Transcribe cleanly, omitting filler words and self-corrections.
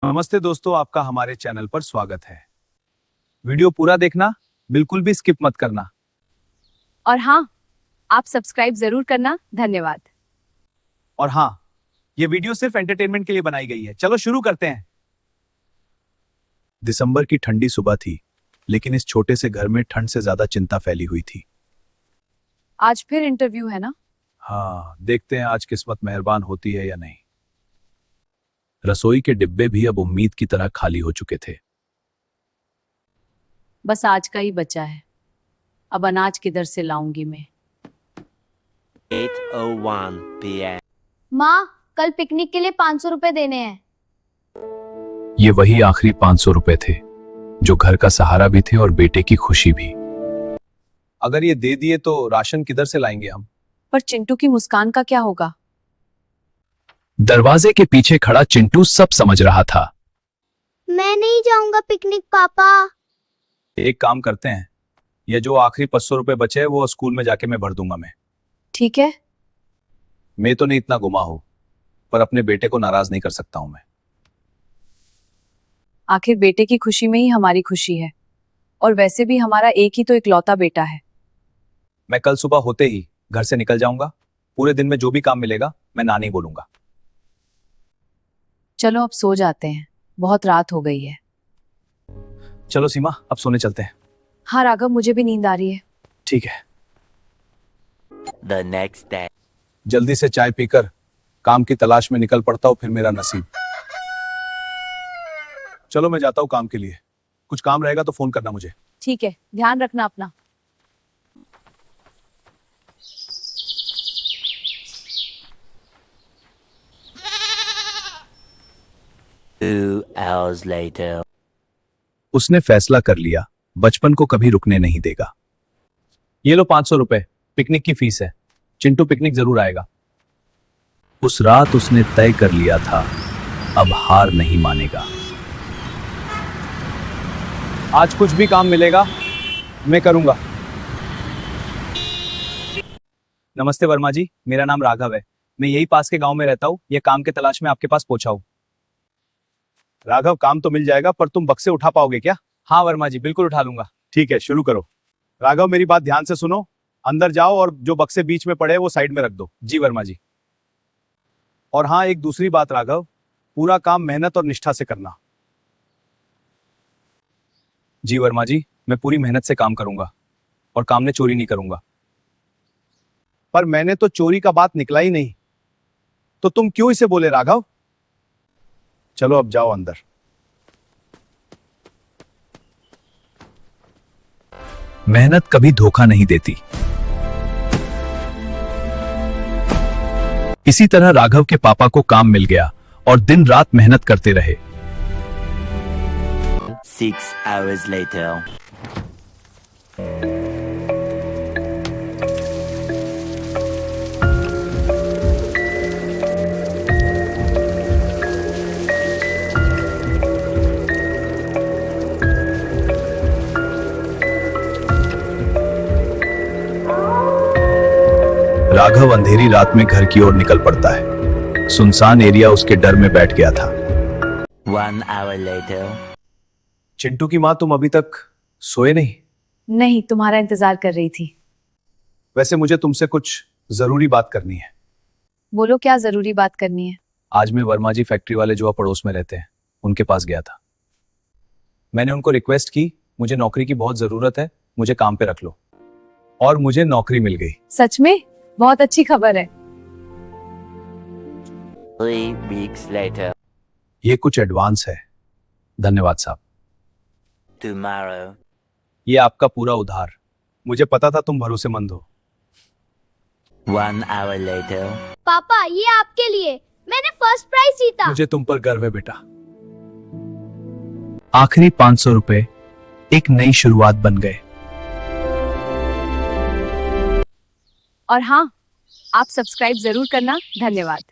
नमस्ते दोस्तों, आपका हमारे चैनल पर स्वागत है। वीडियो पूरा देखना, बिल्कुल भी स्किप मत करना। और हाँ, आप सब्सक्राइब जरूर करना। धन्यवाद। और हाँ, ये वीडियो सिर्फ एंटरटेनमेंट के लिए बनाई गई है। चलो शुरू करते हैं। दिसंबर की ठंडी सुबह थी, लेकिन इस छोटे से घर में ठंड से ज्यादा चिंता फैली हुई थी। आज फिर इंटरव्यू है ना? हाँ, देखते हैं आज किस्मत मेहरबान होती है या नहीं। रसोई के डिब्बे भी अब उम्मीद की तरह खाली हो चुके थे। बस आज का ही बचा है। अब अनाज किधर से लाऊंगी मैं? 8:01 p.m. माँ, कल पिकनिक के लिए 500 रुपए देने हैं। ये वही आखिरी 500 रुपए थे, जो घर का सहारा भी थे और बेटे की खुशी भी। अगर ये दे दिए तो राशन किधर से लाएंगे हम? पर चिंटू की मुस्कान का क्या होगा? दरवाजे के पीछे खड़ा चिंटू सब समझ रहा था। मैं नहीं जाऊंगा पिकनिक पापा। एक काम करते हैं, ये जो आखिरी 500 रुपए बचे हैं वो स्कूल में जाके मैं भर दूंगा। ठीक है। मैं तो नहीं इतना गुमा हूं, पर अपने बेटे को नाराज नहीं कर सकता हूं मैं। आखिर बेटे की खुशी में ही हमारी खुशी है, और वैसे भी हमारा एक ही तो इकलौता बेटा है। मैं कल सुबह होते ही घर से निकल जाऊंगा। पूरे दिन में जो भी काम मिलेगा मैं ना नहीं बोलूंगा। चलो अब सो जाते हैं, बहुत रात हो गई है। चलो सीमा, अब सोने चलते हैं। हाँ राघव, मुझे भी नींद आ रही है। ठीक है। The next day. जल्दी से चाय पीकर काम की तलाश में निकल पड़ता हूं, फिर मेरा नसीब। चलो मैं जाता हूं काम के लिए। कुछ काम रहेगा तो फोन करना मुझे। ठीक है, ध्यान रखना अपना। Two hours later. उसने फैसला कर लिया, बचपन को कभी रुकने नहीं देगा। ये लो 500 रुपए, पिकनिक की फीस है। चिंटू पिकनिक जरूर आएगा। उस रात उसने तय कर लिया था, अब हार नहीं मानेगा। आज कुछ भी काम मिलेगा मैं करूंगा। नमस्ते वर्मा जी, मेरा नाम राघव है। मैं यही पास के गांव में रहता हूँ। ये काम के तलाश में आपके पास पहुंचा हूँ। राघव, काम तो मिल जाएगा, पर तुम बक्से उठा पाओगे क्या? हाँ वर्मा जी, बिल्कुल उठा लूंगा। ठीक है, शुरू करो। राघव, मेरी बात ध्यान से सुनो। अंदर जाओ और जो बक्से बीच में पड़े वो साइड में रख दो। जी वर्मा जी। और हाँ, एक दूसरी बात राघव, पूरा काम मेहनत और निष्ठा से करना। जी वर्मा जी, मैं पूरी मेहनत से काम करूंगा और काम में चोरी नहीं करूंगा। पर मैंने तो चोरी का बात निकला ही नहीं, तो तुम क्यों इसे बोले राघव? चलो अब जाओ अंदर। मेहनत कभी धोखा नहीं देती। इसी तरह राघव के पापा को काम मिल गया और दिन रात मेहनत करते रहे। 6 hours later. राघव अंधेरी रात में घर की ओर निकल पड़ता है। सुनसान एरिया उसके डर में बैठ गया था। 1 hour later. चिंटू की माँ, तुम अभी तक सोए नहीं? नहीं, तुम्हारा इंतजार कर रही थी। वैसे मुझे तुमसे कुछ जरूरी बात करनी है। बोलो, क्या जरूरी बात करनी है? आज मैं वर्मा जी फैक्ट्री वाले जो पड़ोस में रहते हैं उनके पास गया था। मैंने उनको रिक्वेस्ट की, मुझे नौकरी की बहुत जरूरत है, मुझे काम पे रख लो। और मुझे नौकरी मिल गई। सच में? बहुत अच्छी खबर है। 3 weeks later. ये कुछ एडवांस है। धन्यवाद साहब। Tomorrow. ये आपका पूरा उधार। मुझे पता था तुम भरोसेमंद हो। 1 hour later. पापा, ये आपके लिए। मैंने फर्स्ट प्राइज जीता। मुझे तुम पर गर्व है बेटा। आखिरी 500 रुपए एक नई शुरुआत बन गए। और हाँ, आप सब्सक्राइब जरूर करना। धन्यवाद।